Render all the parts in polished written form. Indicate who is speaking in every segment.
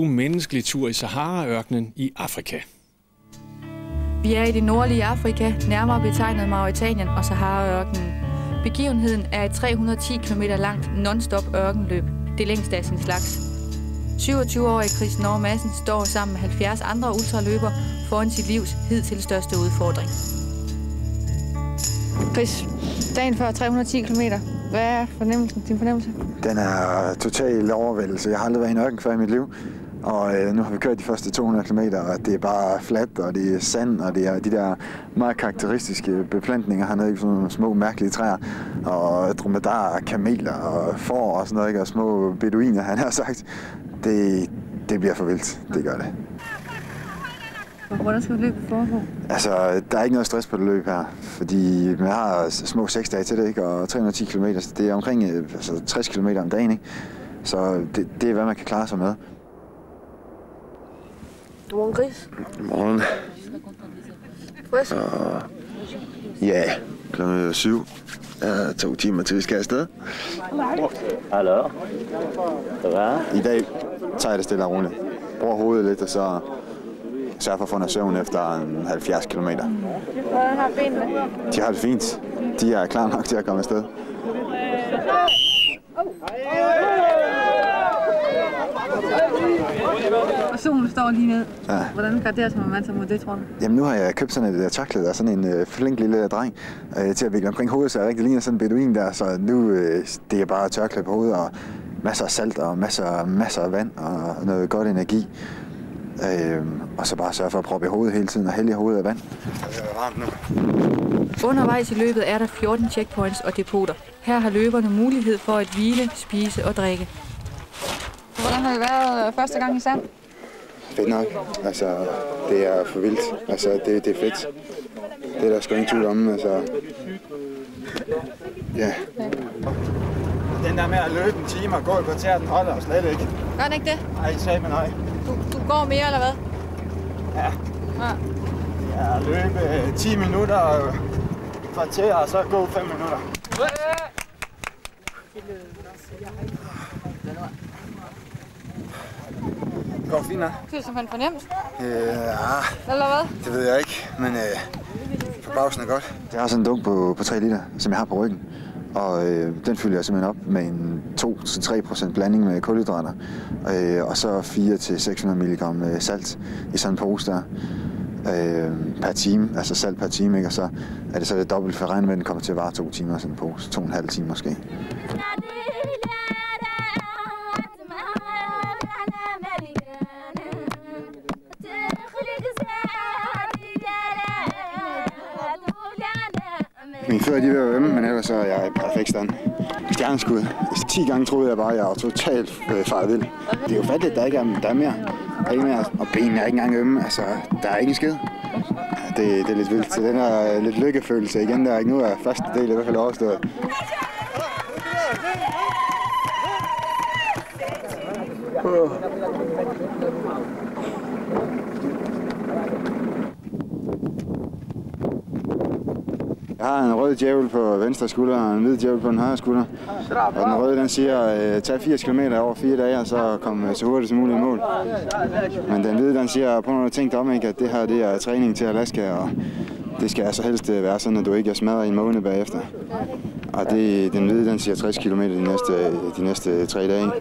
Speaker 1: umenneskelig tur i Sahara-ørkenen i Afrika.
Speaker 2: Vi er i det nordlige Afrika, nærmere betegnet Mauretanien og Sahara-ørkenen. Begivenheden er et 310 km langt non-stop ørkenløb, det længste af sin slags. 27-årige Chris Norge Madsen står sammen med 70 andre ultraløber foran sit livs hidtil største udfordring. Chris, dagen før 310 km. Hvad er din fornemmelse?
Speaker 3: Den er total overvældelse. Jeg har aldrig været i en ørken før i mit liv. Og nu har vi kørt de første 200 km, og det er bare fladt, og det er sand, og det er de der meget karakteristiske beplantninger hernede, sådan nogle små mærkelige træer, og dromedarer, kameler og får og sådan noget, ikke? Og små beduiner, han har sagt. Det bliver for vildt, det gør det.
Speaker 2: Hvordan skal løbet foregå?
Speaker 3: Altså, der er ikke noget stress på det løb her, fordi man har små 6 dage til det, ikke? Og 310 km, så det er omkring 60 km om dagen, ikke? Så det er, hvad man kan klare sig med.
Speaker 2: Godmorgen, Chris.
Speaker 3: Godmorgen.
Speaker 2: Frisk?
Speaker 3: Ja, klokken 7. 2 timer til vi skal afsted.
Speaker 4: Alors, ça va?
Speaker 3: I dag tager jeg det stille og roligt. Bruger hovedet lidt, og så sørger for at få noget søvn efter 70 km.
Speaker 2: Hvordan har benene?
Speaker 3: De har det fint. De er klar nok til at komme afsted.
Speaker 2: Og solen står lige ned.
Speaker 3: Ja.
Speaker 2: Hvordan garderer man sig mod det, tror du?
Speaker 3: Jamen nu har jeg købt sådan et tørklæde af sådan en flink lille dreng til at vikle omkring hovedet, så jeg rigtig ligner sådan en beduin der. Så nu det er bare tørklæde på hovedet og masser af salt og masser af vand og noget godt energi. Og så bare sørge for at proppe i hovedet hele tiden og hælde i hovedet af vand. Det er varmt nu.
Speaker 2: Undervejs i løbet er der 14 checkpoints og depoter. Her har løberne mulighed for at hvile, spise og drikke. Hvordan har det været første gang i sand?
Speaker 3: Fedt nok. Altså, det er for vildt. Altså, det er fedt. Det er der sgu ingen tvivl om. Altså, ja.
Speaker 5: Den der med at løbe en time og gå i kvarter, den holder jo slet ikke.
Speaker 2: Gør den ikke det?
Speaker 5: Nej, sagde man nej.
Speaker 2: Du går mere, eller hvad?
Speaker 5: Ja. Ja, løbe 10 minutter og kvarter, og så gå 5 minutter. Det går fint,
Speaker 2: Det er simpelthen fornemt.
Speaker 3: Ja,
Speaker 2: Eller hvad?
Speaker 3: det ved jeg ikke, men forbavsende godt. Jeg har sådan en dunk på 3 liter, som jeg har på ryggen. Og den fylder jeg simpelthen op med en 2-3% blanding med kulhydrater. Og så 400-600 mg salt i sådan en pose der. Per time, altså salt per time, ikke? Og så er det så det dobbelt for regn med, den kommer til at vare 2 timer, sådan en pose. 2,5 timer måske. Mine fødder de er ved at ømme, men ellers så er jeg i perfekt stand. Stjerneskud. 10 gange troede jeg bare, at jeg var totalt faret vild. Det er jo fattigt, der er mere. Der er ikke mere. Og benene er ikke engang ømme. Altså, der er ikke en skid. Det er lidt vildt. Så den er lidt lykkefølelse igen. Der er ikke nu af første del i hvert fald overstået. Jeg har en rød djævel på venstre skulder og en hvid djævel på den højre skulder. Og den røde den siger, tag 80 km over 4 dage, og så kom så hurtigt som muligt i mål. Men den hvide den siger, på noget tænkt om, ikke, at det her det er træning til Alaska, og det skal altså helst være sådan, at du ikke er smadret i en måned bagefter. Og den hvide den siger 60 km de næste 3 dage.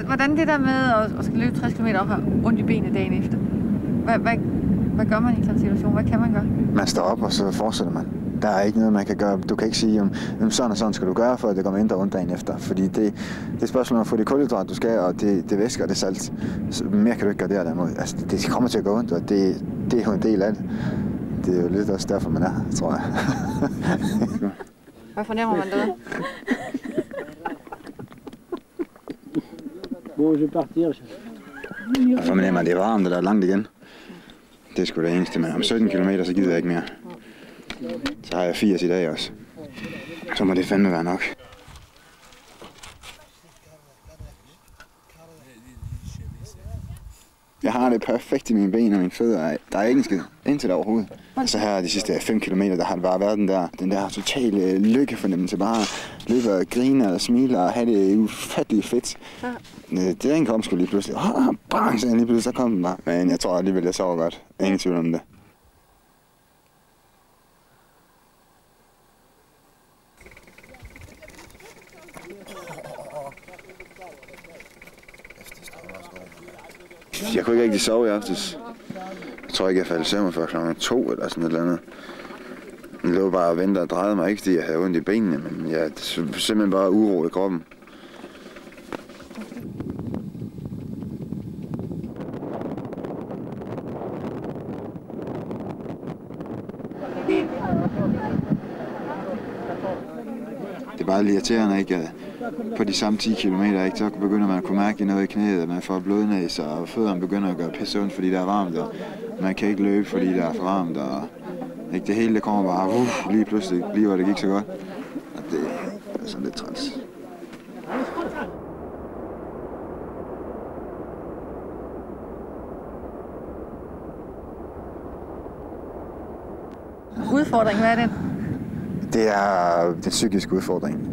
Speaker 2: Hvordan det der med at skal løbe 60 km op her, ondt i benene dagen efter? Hvad gør man i sådan en situation? Hvad kan man gøre?
Speaker 3: Man står op, og så fortsætter man. Der er ikke noget, man kan gøre. Du kan ikke sige, om sådan og sådan skal du gøre, for at det går mindre ondt dagen efter. Fordi det er spørgsmålet om at få det kulhydrat, du skal, og det væske og det salt. Så mere kan du ikke gøre der derimod. Altså, det kommer til at gå ondt, og det er jo en del af det. Det er jo lidt også derfor, man er her, tror jeg.
Speaker 2: Hvad fornemmer man der?
Speaker 3: Jeg fornemmer, at det er varmt, og der er langt igen. Det er sgu det eneste, men om 17 km, så gider jeg ikke mere. Så har jeg 80 i dag også. Så må det fandme være nok. Ja. jeg har det perfekt i mine ben og mine fødder. Der er ikke en skid indtil der overhovedet. Så her de sidste 5 kilometer, der har det bare været den der totale lykkefornemmelse. Bare løbe og grine og smile og have det ufatteligt fedt. Ja. Den kom sgu lige pludselig. Bang, så lige pludselig, så kom den bare. Men jeg tror alligevel, jeg sover godt. Ingen tvivl om det. Jeg kunne ikke rigtig sove i aftes. Jeg tror ikke, jeg faldt i søvn før klokken 2 eller sådan et eller andet. Jeg lå bare og ventede og drejede mig, ikke fordi jeg havde ondt i benene, men jeg simpelthen bare uro i kroppen. Det er bare irriterende, ikke? På de samme 10 kilometer, ikke? Så begynder man at kunne mærke noget i knæet, at man får blodnæse, og fødderne begynder at gøre pisse ondt, fordi det er varmt, og man kan ikke løbe, fordi det er for varmt, og ikke? Det hele det kommer bare lige pludselig, lige hvor det gik så godt. Og det er sådan lidt træls.
Speaker 2: Udfordring, hvad er den?
Speaker 3: Det er den psykiske udfordring.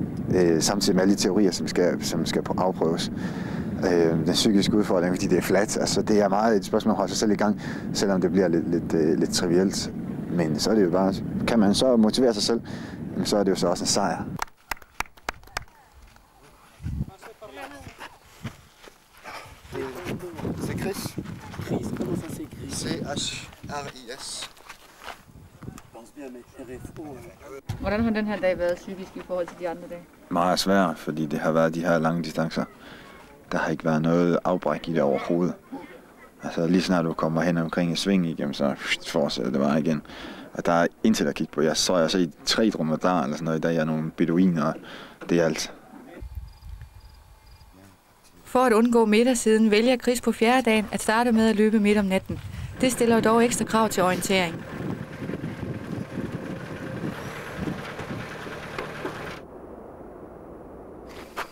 Speaker 3: Samtidig med alle de teorier, som skal afprøves. Den psykiske udfordring, fordi det er fladt. Altså, det er meget et spørgsmål at holde sig selv i gang, selvom det bliver lidt trivielt. Men så er det jo bare, kan man så motivere sig selv, så er det jo så også en sejr.
Speaker 5: C'est Chris.
Speaker 6: Chris, comment ça s'écrit?
Speaker 5: C-H-R-I-S.
Speaker 2: Hvordan har den her dag været psykisk i forhold til de andre dage?
Speaker 3: Meget svært, fordi det har været de her lange distancer. Der har ikke været noget afbræk i det overhovedet. Altså lige snart du kommer hen omkring i sving igennem, så fortsætter det bare igen. Og der er intet at kigge på. Jeg så i 3 dromedarer eller sådan noget. Der er nogle beduiner, det er alt.
Speaker 2: For at undgå middagssiden vælger Chris på 4. dagen at starte med at løbe midt om natten. Det stiller dog ekstra krav til orientering.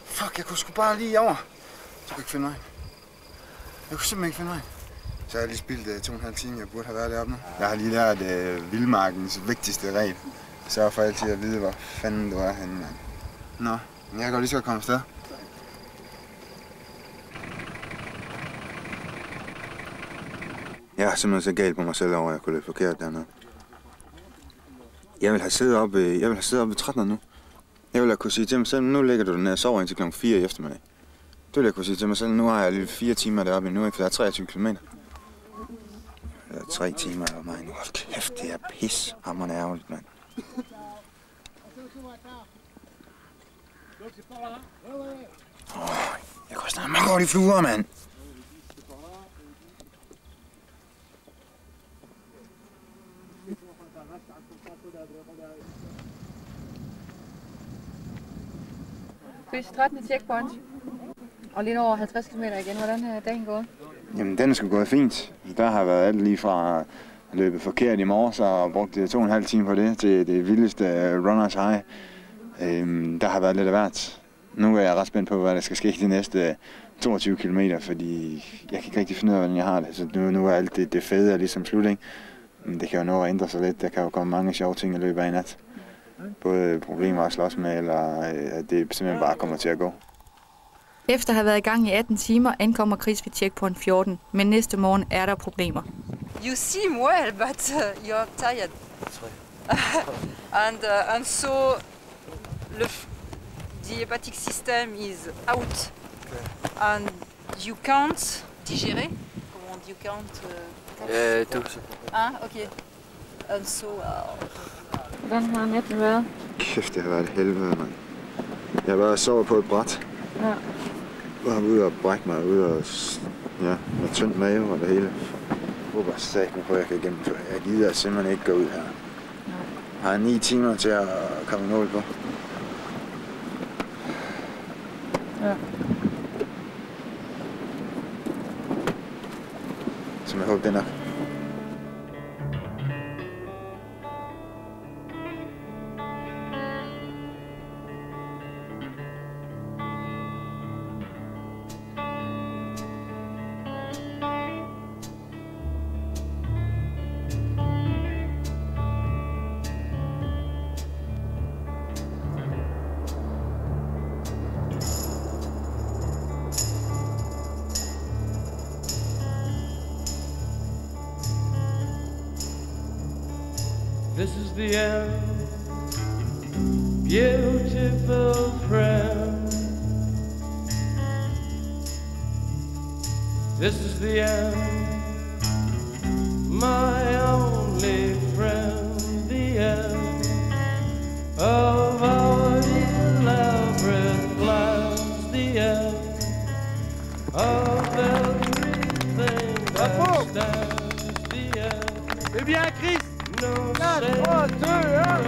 Speaker 5: Fuck, jeg kunne sgu bare lige over. Jeg kunne ikke finde vejen. Jeg kunne simpelthen ikke finde vejen. Så har jeg lige spildt 2,5 timer, jeg burde have været deroppe nu. Jeg har lige lært vildmarkens vigtigste regel. Sørg for altid at vide, hvor fanden du er henne, mand. Nå, men jeg kan godt lige så komme afsted.
Speaker 3: Jeg er simpelthen så galt på mig selv over, at jeg kunne løbe forkert dernede. Jeg vil have siddet oppe ved 13 nu. Jeg ville have kunne sige til mig selv, nu ligger du dernede og sover indtil kl. 4 i eftermiddag. Det ville jeg kunne sige til mig selv, nu har jeg lige 4 timer deroppe endnu, for der er 23 km. Der er 3 timer af mig nu. Hold kæft, det er pis. Hamrende ærgerligt, mand. Jeg kan snart mange år de fluer, mand.
Speaker 2: Chris, 13. checkpoint. Og lidt over 50 km igen. Hvordan er dagen gået?
Speaker 3: Jamen, den er sgu gået fint. Der har været alt lige fra løbet forkert i morges og brugt 2,5 timer på det til det vildeste runners high. Der har været lidt af hvert. Nu er jeg ret spændt på, hvad der skal ske de næste 22 km, fordi jeg kan ikke rigtig finde ud af, hvordan jeg har det. Så nu er alt det fede ligesom slut, ikke? Men det kan jo nå at ændre sig lidt. Der kan jo komme mange sjove ting i løbet af en nat. Både problemer at slås med, eller at det simpelthen bare kommer til at gå.
Speaker 2: Efter at have været i gang i 18 timer, ankommer Chris ved checkpoint 14, men næste morgen er der problemer.
Speaker 7: You seem well, but you're tired. and so the hepatic system is out, and you can't digérer. Comment on dit, you can't?
Speaker 6: Tout.
Speaker 7: Ah, okay. And so.
Speaker 2: Hvordan har natten været?
Speaker 3: Kæft, det har været et helvede, mand. Jeg har været og sovet på et bræt.
Speaker 2: Ja.
Speaker 3: Jeg var ude og brække mig, ude og med tynd mave og det hele. Jeg håber satme på, at jeg kan gennemføre. Jeg gider simpelthen ikke gå ud her. Jeg har 9 timer til at komme i mål på.
Speaker 2: Ja.
Speaker 3: Som jeg håber, det er nok.
Speaker 8: the end, beautiful friend. This is the end, my only friend, the end of our elaborate plans, the end of everything that stands, the end.
Speaker 9: C'est bien, Chris.
Speaker 8: No
Speaker 9: 4, 3, 2, 1,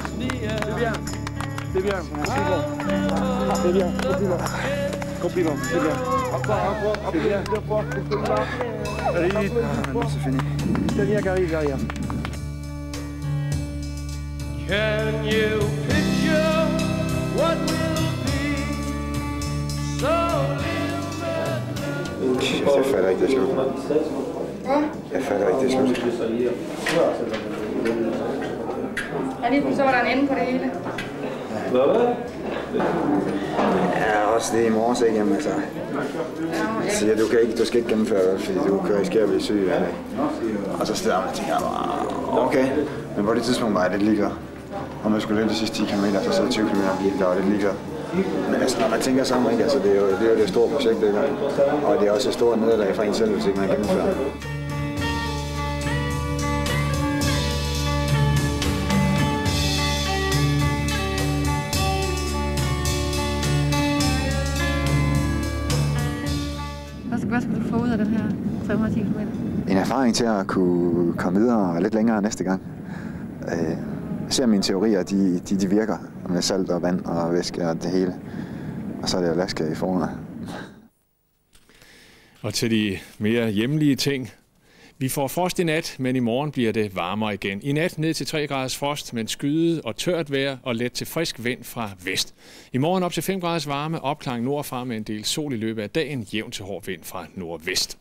Speaker 8: c'est
Speaker 9: bien. C'est bien, c'est bon. C'est bien, compliment. Compliment, c'est bien. Encore, c'est bien. Allez, vite.
Speaker 3: Non, c'est fini.
Speaker 9: Italien qui arrive derrière.
Speaker 8: Can you picture what will be so limited?
Speaker 3: Jeg falder ikke, det er slut. Jeg falder ikke, det er slut.
Speaker 2: Og lige pludselig var der en ende på det hele.
Speaker 3: Ja, også det i morges, ikke? Jamen, altså, jeg siger, du skal ikke gennemføre det, fordi du kan risikere at blive syg af det. Og så steder man tænker, okay, men på det tidspunkt var jeg lidt ligeglad. Om jeg skulle løbe de sidste 10 km, så sad 20 km der var lidt ligeglad. Men altså, når man tænker sammen, ikke? Altså, det er jo det store projekt, ikke? Og det er også et stort nederlag for en selv, hvis ikke man gennemfører.
Speaker 2: Hvad skal du få ud af den her 310 km?
Speaker 3: En erfaring til at kunne komme videre lidt længere næste gang. Jeg ser mine teorier, de virker med salt og vand og væske og det hele. Og så er det Alaska i foran.
Speaker 1: Og til de mere hjemlige ting. Vi får frost i nat, men i morgen bliver det varmere igen. I nat ned til 3 graders frost, men skyet og tørt vejr og let til frisk vind fra vest. I morgen op til 5 graders varme, opklaring nordfra med en del sol i løbet af dagen, jævn til hård vind fra nordvest.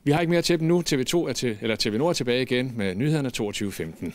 Speaker 1: Vi har ikke mere til dem nu. TV2 TV Nord er tilbage igen med nyhederne 22.15.